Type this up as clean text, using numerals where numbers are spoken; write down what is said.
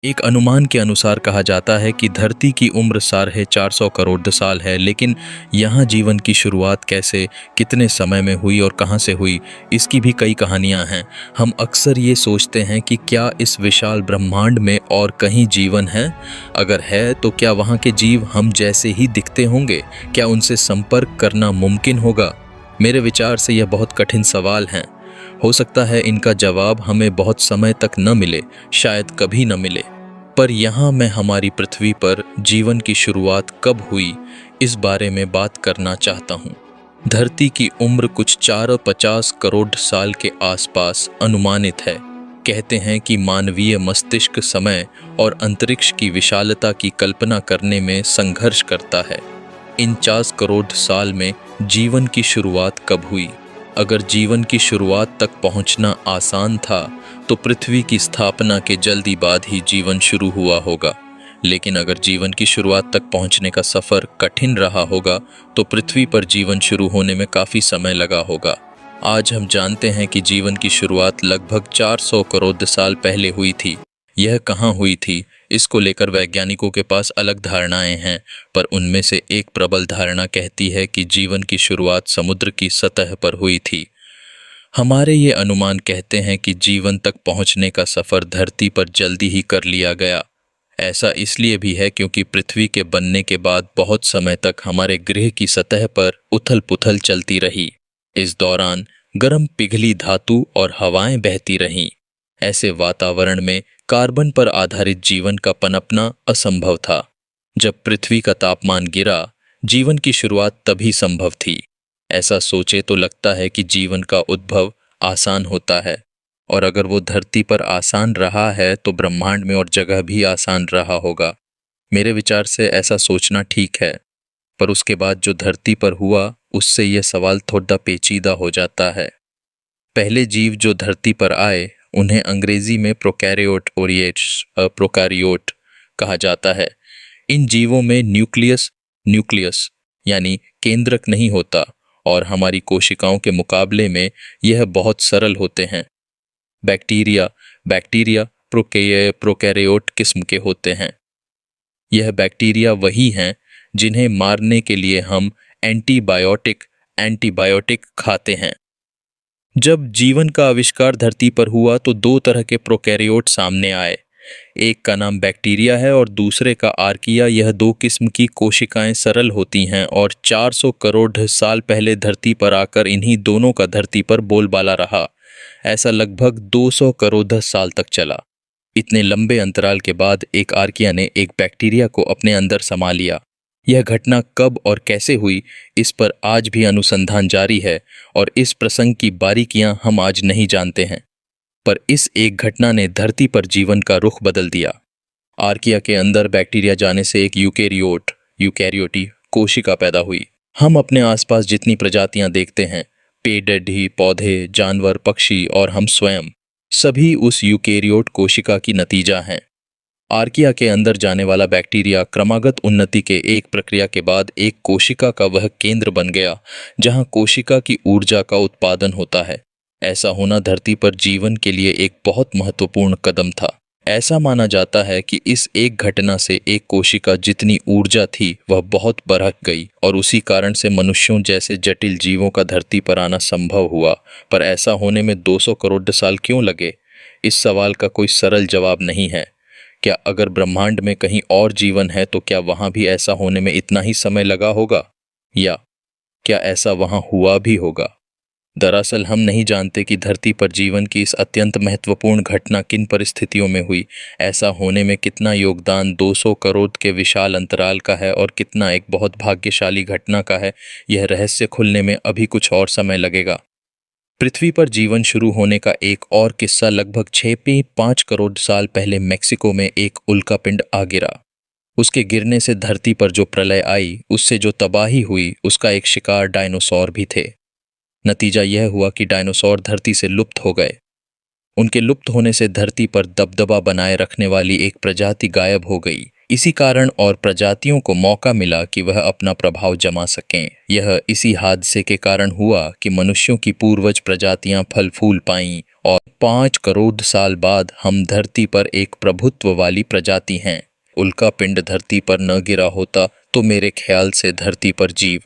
एक अनुमान के अनुसार कहा जाता है कि धरती की उम्र 450 करोड़ साल है, लेकिन यहाँ जीवन की शुरुआत कैसे, कितने समय में हुई और कहाँ से हुई, इसकी भी कई कहानियाँ हैं। हम अक्सर ये सोचते हैं कि क्या इस विशाल ब्रह्मांड में और कहीं जीवन है? अगर है तो क्या वहाँ के जीव हम जैसे ही दिखते होंगे? क्या उनसे संपर्क करना मुमकिन होगा? मेरे विचार से यह बहुत कठिन सवाल हैं। हो सकता है इनका जवाब हमें बहुत समय तक न मिले, शायद कभी न मिले। पर यहाँ मैं हमारी पृथ्वी पर जीवन की शुरुआत कब हुई, इस बारे में बात करना चाहता हूँ। धरती की उम्र कुछ 450 करोड़ साल के आसपास अनुमानित है। कहते हैं कि मानवीय मस्तिष्क समय और अंतरिक्ष की विशालता की कल्पना करने में संघर्ष करता है। इन 50 करोड़ साल में जीवन की शुरुआत कब हुई? अगर जीवन की शुरुआत तक पहुंचना आसान था तो पृथ्वी की स्थापना के जल्दी बाद ही जीवन शुरू हुआ होगा। लेकिन अगर जीवन की शुरुआत तक पहुंचने का सफर कठिन रहा होगा तो पृथ्वी पर जीवन शुरू होने में काफी समय लगा होगा। आज हम जानते हैं कि जीवन की शुरुआत लगभग 400 करोड़ साल पहले हुई थी। यह कहाँ हुई थी, इसको लेकर वैज्ञानिकों के पास अलग धारणाएं हैं, पर उनमें से एक प्रबल धारणा कहती है कि जीवन की शुरुआत समुद्र की सतह पर हुई थी। हमारे ये अनुमान कहते हैं कि जीवन तक पहुंचने का सफर धरती पर जल्दी ही कर लिया गया। ऐसा इसलिए भी है क्योंकि पृथ्वी के बनने के बाद बहुत समय तक हमारे ग्रह की सतह पर उथल पुथल चलती रही। इस दौरान गर्म पिघली धातु और हवाएं बहती रहीं। ऐसे वातावरण में कार्बन पर आधारित जीवन का पनपना असंभव था। जब पृथ्वी का तापमान गिरा, जीवन की शुरुआत तभी संभव थी। ऐसा सोचे तो लगता है कि जीवन का उद्भव आसान होता है, और अगर वो धरती पर आसान रहा है तो ब्रह्मांड में और जगह भी आसान रहा होगा। मेरे विचार से ऐसा सोचना ठीक है, पर उसके बाद जो धरती पर हुआ उससे यह सवाल थोड़ा पेचीदा हो जाता है। पहले जीव जो धरती पर आए उन्हें अंग्रेजी में प्रोकैरियोट कहा जाता है। इन जीवों में न्यूक्लियस यानी केंद्रक नहीं होता, और हमारी कोशिकाओं के मुकाबले में यह बहुत सरल होते हैं। बैक्टीरिया प्रोकैरियोट किस्म के होते हैं। यह बैक्टीरिया वही हैं जिन्हें मारने के लिए हम एंटीबायोटिक खाते हैं। जब जीवन का आविष्कार धरती पर हुआ तो दो तरह के प्रोकैरियोट सामने आए। एक का नाम बैक्टीरिया है और दूसरे का आर्किया। यह दो किस्म की कोशिकाएं सरल होती हैं और 400 करोड़ साल पहले धरती पर आकर इन्हीं दोनों का धरती पर बोलबाला रहा। ऐसा लगभग 200 करोड़ साल तक चला। इतने लंबे अंतराल के बाद एक आर्किया ने एक बैक्टीरिया को अपने अंदर समा लिया। यह घटना कब और कैसे हुई, इस पर आज भी अनुसंधान जारी है और इस प्रसंग की बारीकियां हम आज नहीं जानते हैं। पर इस एक घटना ने धरती पर जीवन का रुख बदल दिया। आर्किया के अंदर बैक्टीरिया जाने से एक यूकैरियोटी कोशिका पैदा हुई। हम अपने आसपास जितनी प्रजातियां देखते हैं, पेड़ पौधे, जानवर, पक्षी और हम स्वयं, सभी उस यूकैरियोट कोशिका की नतीजा हैं। आर्किया के अंदर जाने वाला बैक्टीरिया क्रमागत उन्नति के एक प्रक्रिया के बाद एक कोशिका का वह केंद्र बन गया जहां कोशिका की ऊर्जा का उत्पादन होता है। ऐसा होना धरती पर जीवन के लिए एक बहुत महत्वपूर्ण कदम था। ऐसा माना जाता है कि इस एक घटना से एक कोशिका जितनी ऊर्जा थी वह बहुत बढ़ गई और उसी कारण से मनुष्यों जैसे जटिल जीवों का धरती पर आना संभव हुआ। पर ऐसा होने में 200 करोड़ साल क्यों लगे? इस सवाल का कोई सरल जवाब नहीं है। क्या अगर ब्रह्मांड में कहीं और जीवन है तो क्या वहां भी ऐसा होने में इतना ही समय लगा होगा, या क्या ऐसा वहां हुआ भी होगा? दरअसल हम नहीं जानते कि धरती पर जीवन की इस अत्यंत महत्वपूर्ण घटना किन परिस्थितियों में हुई। ऐसा होने में कितना योगदान 200 करोड़ के विशाल अंतराल का है और कितना एक बहुत भाग्यशाली घटना का है, यह रहस्य खुलने में अभी कुछ और समय लगेगा। पृथ्वी पर जीवन शुरू होने का एक और किस्सा लगभग 6.5 करोड़ साल पहले मेक्सिको में एक उल्कापिंड आ गिरा। उसके गिरने से धरती पर जो प्रलय आई, उससे जो तबाही हुई, उसका एक शिकार डायनासोर भी थे। नतीजा यह हुआ कि डायनासोर धरती से लुप्त हो गए। उनके लुप्त होने से धरती पर दबदबा बनाए रखने वाली एक प्रजाति गायब हो गई। इसी कारण और प्रजातियों को मौका मिला कि वह अपना प्रभाव जमा सकें। यह इसी हादसे के कारण हुआ कि मनुष्यों की पूर्वज प्रजातियां फल फूल पाईं और 5 करोड़ साल बाद हम धरती पर एक प्रभुत्व वाली प्रजाति हैं। उल्का पिंड धरती पर न गिरा होता तो मेरे ख्याल से धरती पर जीव